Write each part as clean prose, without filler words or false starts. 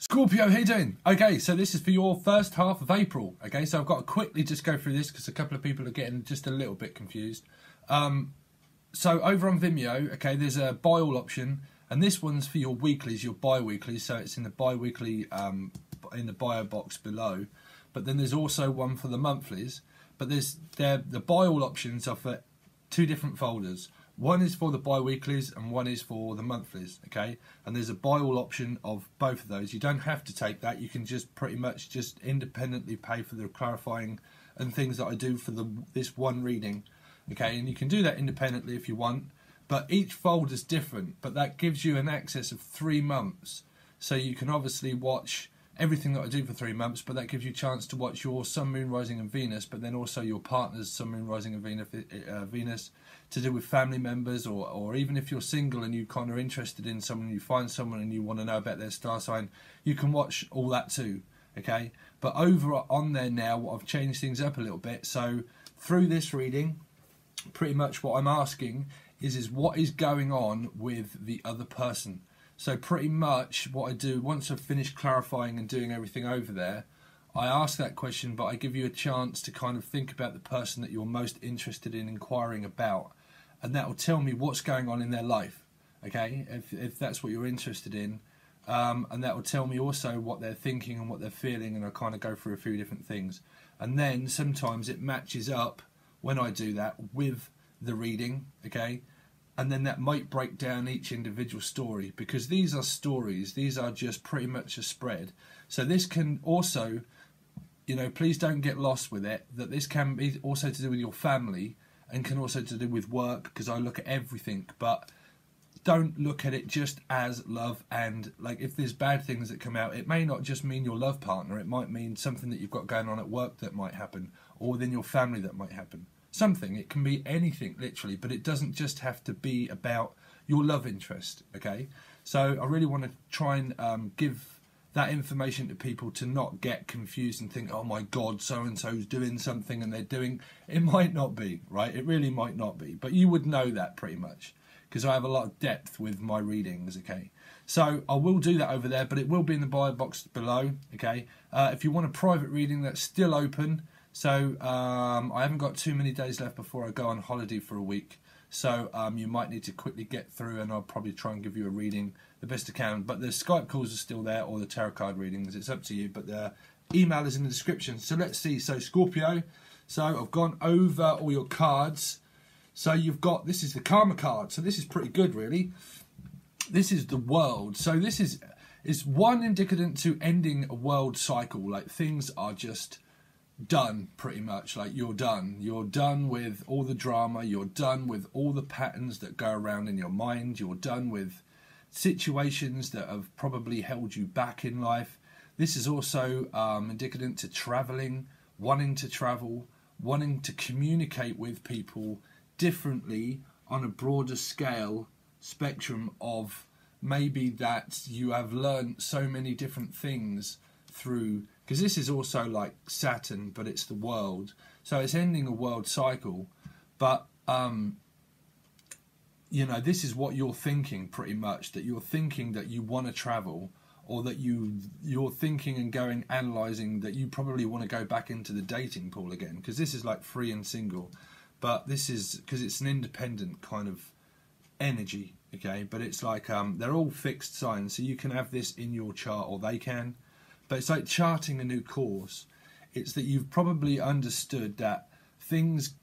Scorpio, how you doing? Okay, so this is for your first half of April. Okay, so I've got to quickly just go through this because a couple of people are getting just a little bit confused. So over on Vimeo, okay, there's a buy all option, and this one's for your weeklies, your bi-weeklies, so it's in the bi-weekly, in the bio box below. But then there's also one for the monthlies, but the buy all options are for two different folders. One is for the bi-weeklies and one is for the monthlies, okay? And there's a buy all option of both of those. You don't have to take that. You can just pretty much just independently pay for the clarifying and things that I do for this one reading, okay? And you can do that independently if you want, but each folder's different, but that gives you an access of 3 months. So you can obviously watch everything that I do for 3 months, but that gives you a chance to watch your Sun, Moon, Rising and Venus, but then also your partner's Sun, Moon, Rising and Venus, to do with family members, or even if you're single and you kind of interested in someone, you find someone and you want to know about their star sign, you can watch all that too, okay? But over on there now, I've changed things up a little bit. So through this reading, pretty much what I'm asking is what is going on with the other person. So pretty much what I do, once I've finished clarifying and doing everything over there, I ask that question, but I give you a chance to kind of think about the person that you're most interested in inquiring about, and that will tell me what's going on in their life, okay, if that's what you're interested in, and that will tell me also what they're thinking and what they're feeling, and I kind of go through a few different things. And then sometimes it matches up when I do that with the reading, okay, and then that might break down each individual story, because these are stories, these are just pretty much a spread. So this can also, you know, please don't get lost with it, that this can be also to do with your family and can also to do with work, because I look at everything, but don't look at it just as love. And like, if there's bad things that come out, it may not just mean your love partner, it might mean something that you've got going on at work that might happen, or within your family that might happen. Something, it can be anything literally, but it doesn't just have to be about your love interest, okay? So I really want to try and give that information to people to not get confused and think, oh my God, so-and-so's doing something and they're doing... It might not be, right? It really might not be, but you would know that pretty much, because I have a lot of depth with my readings, okay? So I will do that over there, but it will be in the bio box below, okay? If you want a private reading, that's still open. So I haven't got too many days left before I go on holiday for a week. So you might need to quickly get through, and I'll probably try and give you a reading the best I can. But the Skype calls are still there, or the tarot card readings. It's up to you, but the email is in the description. So let's see. So Scorpio, so I've gone over all your cards. So you've got, this is the Karma card. So this is pretty good, really. This is the World. So this is one indicative to ending a world cycle. Like, things are just done, pretty much. Like, you're done with all the drama, you're done with all the patterns that go around in your mind, you're done with situations that have probably held you back in life. This is also indicative to traveling, wanting to travel, wanting to communicate with people differently on a broader scale spectrum of maybe that you have learned so many different things through, because this is also like Saturn, but it's the world, so it's ending a world cycle. But you know, this is what you're thinking pretty much, that you're thinking that you want to travel, or that you're thinking and going analysing that you probably want to go back into the dating pool again, because this is like free and single, but this is because it's an independent kind of energy, okay? But it's like they're all fixed signs, so you can have this in your chart, or they can. But it's like charting a new course. It's that you've probably understood that things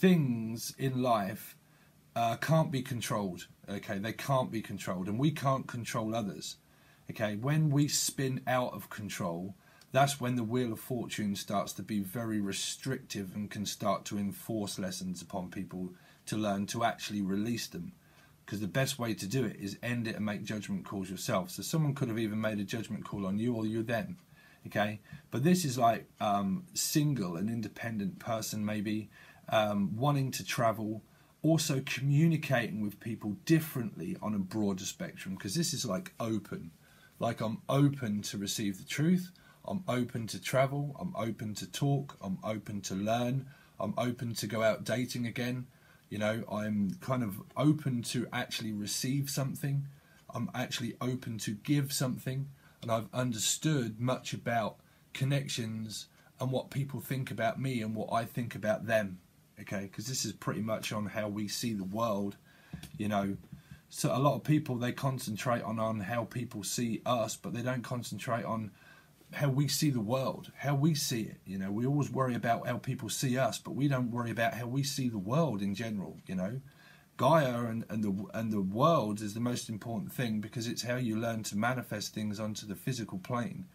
in life can't be controlled, okay? They can't be controlled, and we can't control others, okay? When we spin out of control, that's when the Wheel of Fortune starts to be very restrictive and can start to enforce lessons upon people to learn to actually release them. Because the best way to do it is end it and make judgment calls yourself. So someone could have even made a judgment call on you, or you them, okay? But this is like single, an independent person maybe, wanting to travel, also communicating with people differently on a broader spectrum, because this is like open. Like, I'm open to receive the truth, I'm open to travel, I'm open to talk, I'm open to learn, I'm open to go out dating again. You know, I'm kind of open to actually receive something. I'm actually open to give something. and I've understood much about connections and what people think about me and what I think about them. Okay, because this is pretty much on how we see the world, you know. So a lot of people, they concentrate on how people see us, but they don't concentrate on how we see the world, how we see it. You know, we always worry about how people see us, but we don't worry about how we see the world in general. You know, Gaia and the world is the most important thing, because it's how you learn to manifest things onto the physical plane.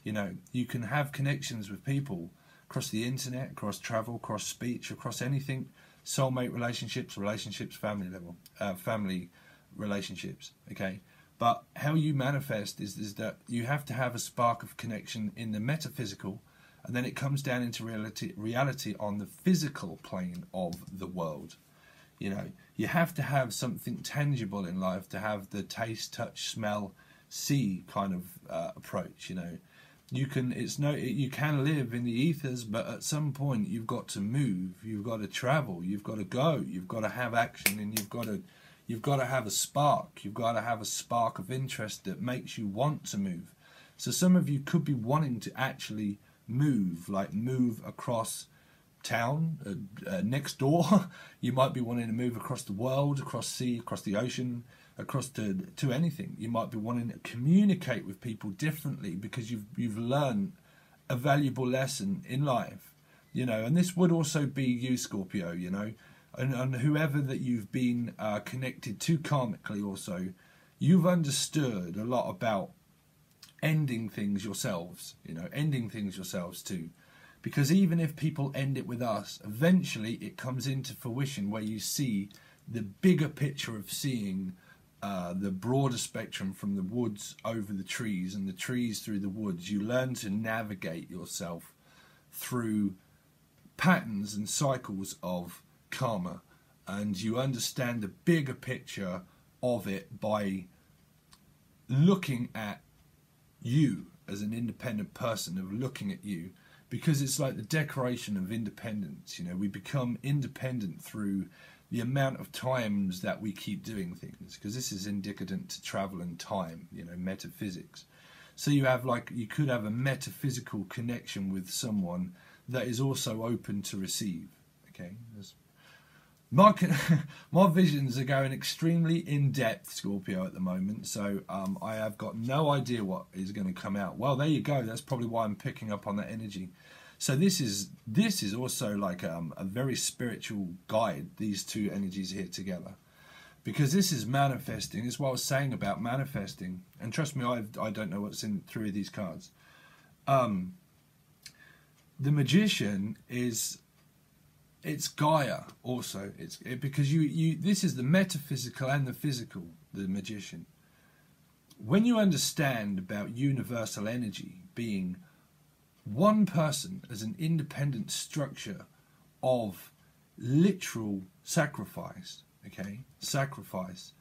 You know, you can have connections with people across the internet, across travel, across speech, across anything. Soulmate relationships, family level, family relationships. Okay, but how you manifest is that you have to have a spark of connection in the metaphysical, and then it comes down into reality on the physical plane of the world. You know, you have to have something tangible in life to have the taste, touch, smell, see kind of approach. You know, you can you can live in the ethers, but at some point you've got to move, you've got to travel, you've got to go, you've got to have action, and you've got to have a spark. You've got to have a spark of interest that makes you want to move. So some of you could be wanting to actually move, like move across town, next door. You might be wanting to move across the world, across sea, across the ocean, across to anything. You might be wanting to communicate with people differently because you've learned a valuable lesson in life. You know, and this would also be you, Scorpio, you know. And whoever that you've been connected to karmically also, you've understood a lot about ending things yourselves, you know, ending things yourselves too. Because even if people end it with us, eventually it comes into fruition where you see the bigger picture of seeing the broader spectrum from the woods over the trees and the trees through the woods. You learn to navigate yourself through patterns and cycles of karma, and you understand the bigger picture of it by looking at you as an independent person, of looking at you, because it's like the Declaration of Independence. You know, we become independent through the amount of times that we keep doing things, because this is indicative to travel and time, you know, metaphysics. So you have, like, you could have a metaphysical connection with someone that is also open to receive. Okay, my visions are going extremely in depth, Scorpio, at the moment, so I have got no idea what is going to come out. Well, there you go. That's probably why I'm picking up on that energy. So this is also like a very spiritual guide, these two energies here together, because this is manifesting. This is what I was saying about manifesting, and trust me, I don't know what's in three of these cards. The Magician is, it's Gaia also. Because this is the metaphysical and the physical, the Magician. When you understand about universal energy being one person as an independent structure of literal sacrifice, okay, sacrifice,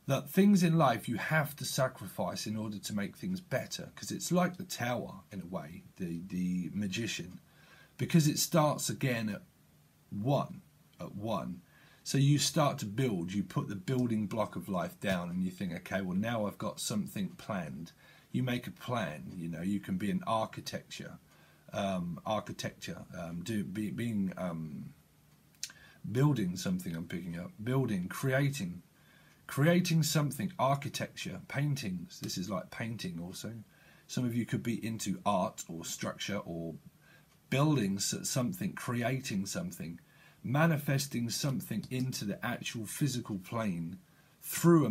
that things in life you have to sacrifice in order to make things better, because it's like the tower in a way, the Magician, because it starts again at one. So you start to build, you put the building block of life down, and you think, okay, well, now I've got something planned. You make a plan, you know. You can be an building something. I'm picking up building, creating something, architecture, paintings. This is like painting also. Some of you could be into art or structure or building something, creating something, manifesting something into the actual physical plane through a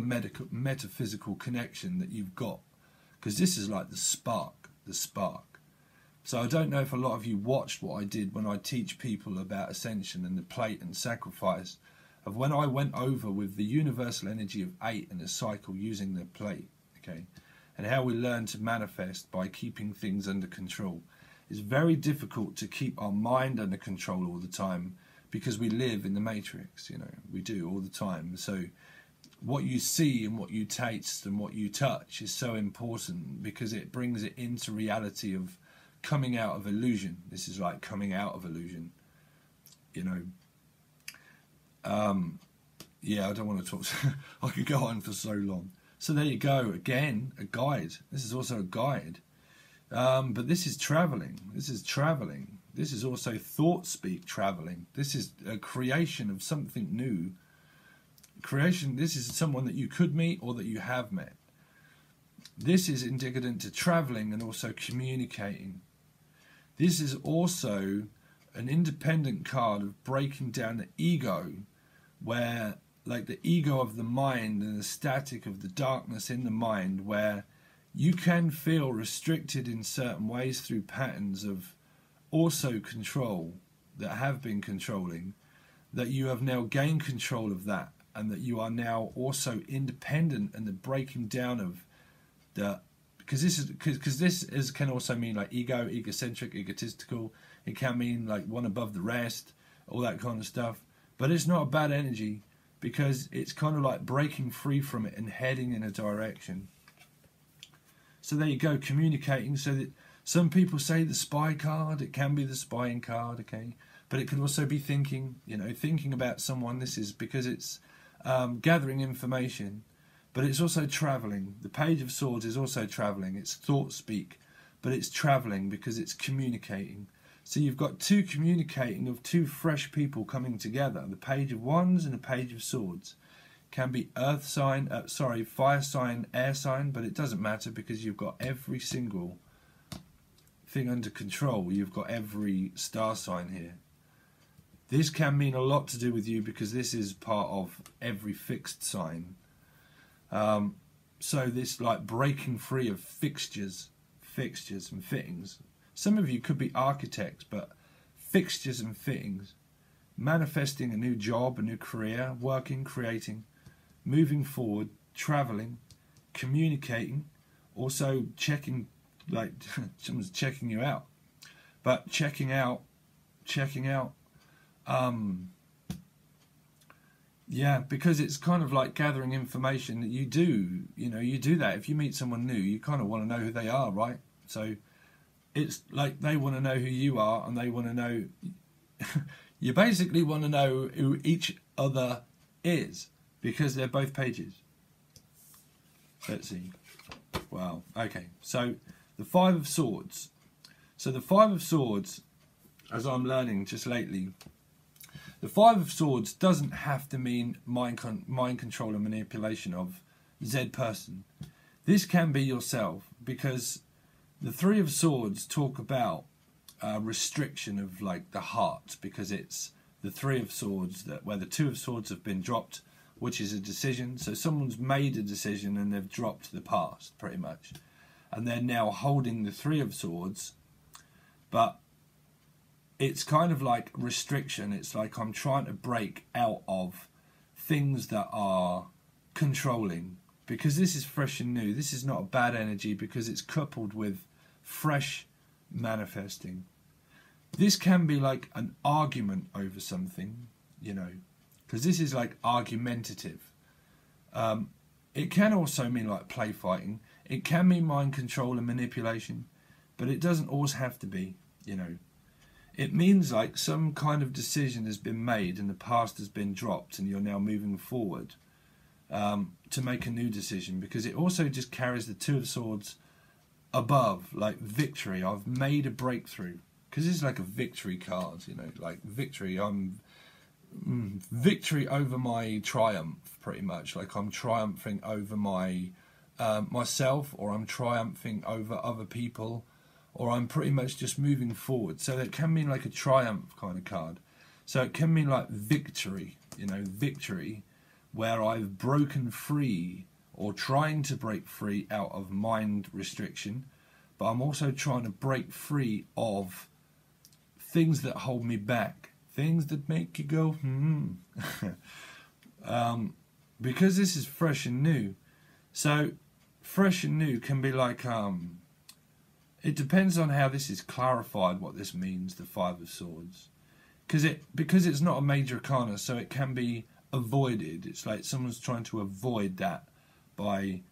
metaphysical connection that you've got, because this is like the spark. So I don't know if a lot of you watched what I did when I teach people about ascension and the plate and sacrifice, of when I went over with the universal energy of 8 and the cycle using the plate, okay, and how we learn to manifest by keeping things under control. It's very difficult to keep our mind under control all the time, because we live in the matrix, you know, we do all the time. So what you see and what you taste and what you touch is so important, because it brings it into reality of coming out of illusion. This is like coming out of illusion, you know. Yeah, I don't want to talk. I could go on for so long. So there you go. Again, a guide. This is also a guide. But this is traveling. This is traveling. This is also thought speak traveling. This is a creation of something new. Creation, this is someone that you could meet or that you have met. This is indicative to traveling and also communicating. This is also an independent card of breaking down the ego, where like the ego of the mind and the static of the darkness in the mind, where you can feel restricted in certain ways through patterns of also control that have been controlling, that you have now gained control of that, and that you are now also independent, and the breaking down of the, because this can also mean like ego, egocentric, egotistical. It can mean like one above the rest, all that kind of stuff. But it's not a bad energy, because it's kind of like breaking free from it and heading in a direction. So there you go, communicating. So that some people say the spy card, it can be the spying card, okay? But it could also be thinking, you know, thinking about someone. This is because it's gathering information, but it's also traveling. The Page of Swords is also traveling. It's thought speak, but it's traveling because it's communicating. So you've got two communicating of two fresh people coming together. The Page of Wands and the Page of Swords. Can be earth sign, fire sign, air sign, but it doesn't matter because you've got every single thing under control. You've got every star sign here. This can mean a lot to do with you because this is part of every fixed sign. So this like breaking free of fixtures and fittings. Some of you could be architects, but fixtures and fittings. Manifesting a new job, a new career, working, creating, moving forward, traveling, communicating, also checking, like someone's checking you out. But checking out, yeah, because it's kind of like gathering information that you do, you know, you do that. If you meet someone new, you kind of want to know who they are, right? So it's like they want to know who you are, and they want to know, you basically want to know who each other is, because they're both pages. Let's see. Wow, okay. So the Five of Swords. So the Five of Swords, as I'm learning just lately, the Five of Swords doesn't have to mean mind control and manipulation of Z person. This can be yourself, because the Three of Swords talk about restriction of like the heart, because it's the Three of Swords that where the Two of Swords have been dropped, which is a decision. So someone's made a decision and they've dropped the past pretty much, and they're now holding the Three of Swords, but it's kind of like restriction. It's like I'm trying to break out of things that are controlling, because this is fresh and new. This is not a bad energy because it's coupled with fresh manifesting. This can be like an argument over something, you know, because this is like argumentative. It can also mean like play fighting. It can mean mind control and manipulation, but it doesn't always have to be, you know. It means like some kind of decision has been made and the past has been dropped, and you're now moving forward to make a new decision, because it also just carries the Two of Swords above, like victory. I've made a breakthrough, because it's like a victory card, you know, like victory. I'm victory over my triumph, pretty much. Like I'm triumphing over my myself, or I'm triumphing over other people, or I'm pretty much just moving forward. So it can mean like a triumph kind of card. So it can mean like victory, you know, victory, where I've broken free or trying to break free out of mind restriction, but I'm also trying to break free of things that hold me back, things that make you go, because this is fresh and new. So fresh and new can be like, it depends on how this is clarified, what this means, the Five of Swords. Because it's not a major arcana, so it can be avoided. It's like someone's trying to avoid that by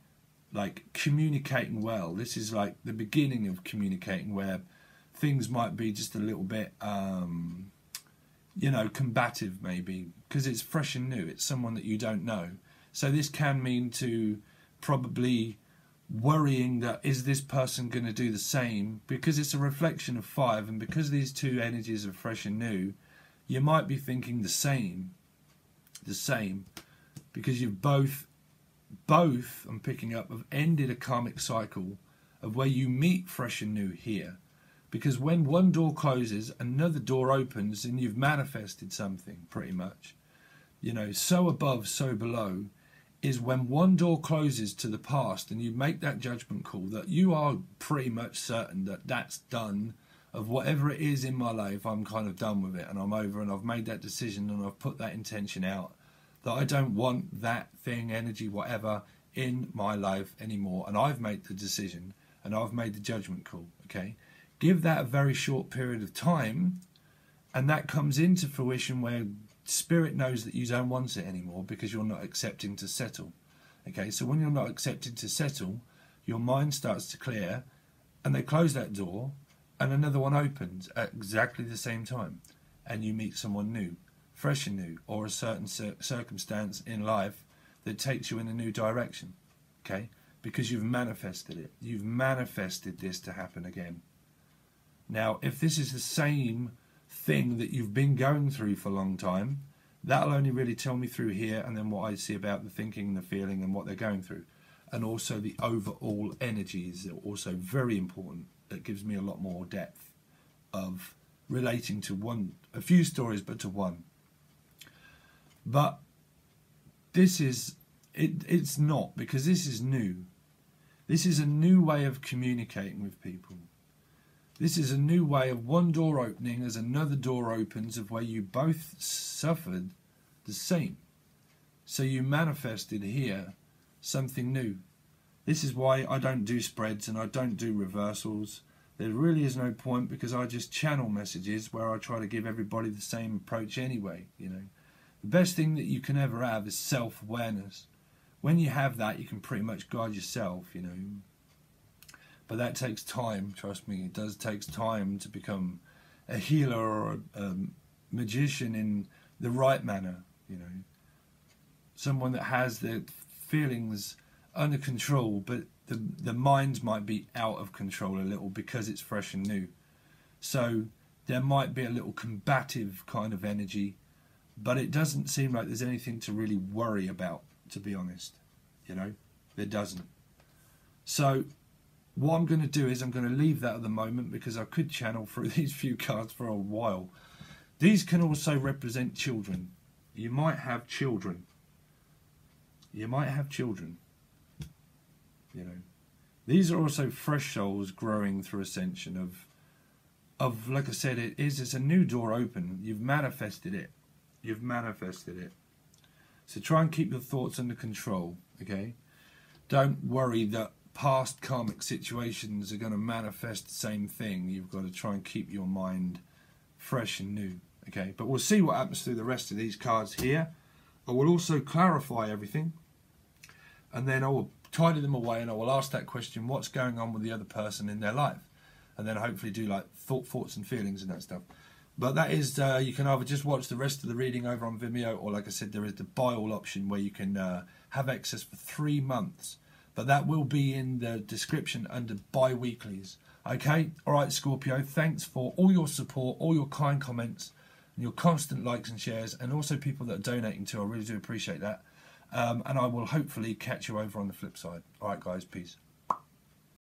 like communicating well. This is like the beginning of communicating, where things might be just a little bit, you know, combative maybe, because it's fresh and new. It's someone that you don't know. So this can mean to probably worrying that is this person going to do the same, because it's a reflection of 5, and because these two energies are fresh and new, you might be thinking the same, because you've both I'm picking up, have ended a karmic cycle of where you meet fresh and new here. Because when one door closes, another door opens, and you've manifested something, pretty much. You know, so above, so below, is when one door closes to the past and you make that judgment call that you are pretty much certain that that's done, of whatever it is in my life, I'm kind of done with it and I'm over, and I've made that decision and I've put that intention out that I don't want that thing, energy, whatever, in my life anymore, and I've made the decision and I've made the judgment call, okay? Give that a very short period of time, and that comes into fruition where Spirit knows that you don't want it anymore because you're not accepting to settle. Okay, so when you're not accepting to settle, your mind starts to clear, and they close that door, and another one opens at exactly the same time, and you meet someone new, fresh and new, or a certain circumstance in life that takes you in a new direction. Okay, because you've manifested it. You've manifested this to happen again. Now, if this is the same thing that you've been going through for a long time, that'll only really tell me through here, and then what I see about the thinking, the feeling, and what they're going through, and also the overall energies are also very important. That gives me a lot more depth of relating to a few stories, but to one. But this is it's not, because this is new. This is a new way of communicating with people. This is a new way of one door opening as another door opens, of where you both suffered the same. So you manifested here something new. This is why I don't do spreads and I don't do reversals. There really is no point, because I just channel messages where I try to give everybody the same approach anyway. You know, the best thing that you can ever have is self-awareness. When you have that, you can pretty much guide yourself, you know. But that takes time, trust me. It does take time to become a healer or a magician in the right manner, you know. Someone that has their feelings under control, but the mind might be out of control a little because it's fresh and new. So there might be a little combative kind of energy, but it doesn't seem like there's anything to really worry about, to be honest. You know, there doesn't. So what I'm going to do is I'm going to leave that at the moment, because I could channel through these few cards for a while. These can also represent children. You might have children. You might have children. You know, these are also fresh souls growing through ascension of like I said, it's a new door open. You've manifested it. You've manifested it. So try and keep your thoughts under control, okay? Don't worry that past karmic situations are going to manifest the same thing. You've got to try and keep your mind fresh and new, okay? But we'll see what happens through the rest of these cards here. I will also clarify everything, and then I will tidy them away, and I will ask that question, what's going on with the other person in their life? And then hopefully do like thoughts and feelings and that stuff. But that is, you can either just watch the rest of the reading over on Vimeo, or like I said, there is the buy all option where you can have access for 3 months. But that will be in the description under bi-weeklies. Okay? Alright, Scorpio, thanks for all your support, all your kind comments, and your constant likes and shares, and also people that are donating too. I really do appreciate that. And I will hopefully catch you over on the flip side. Alright, guys, peace.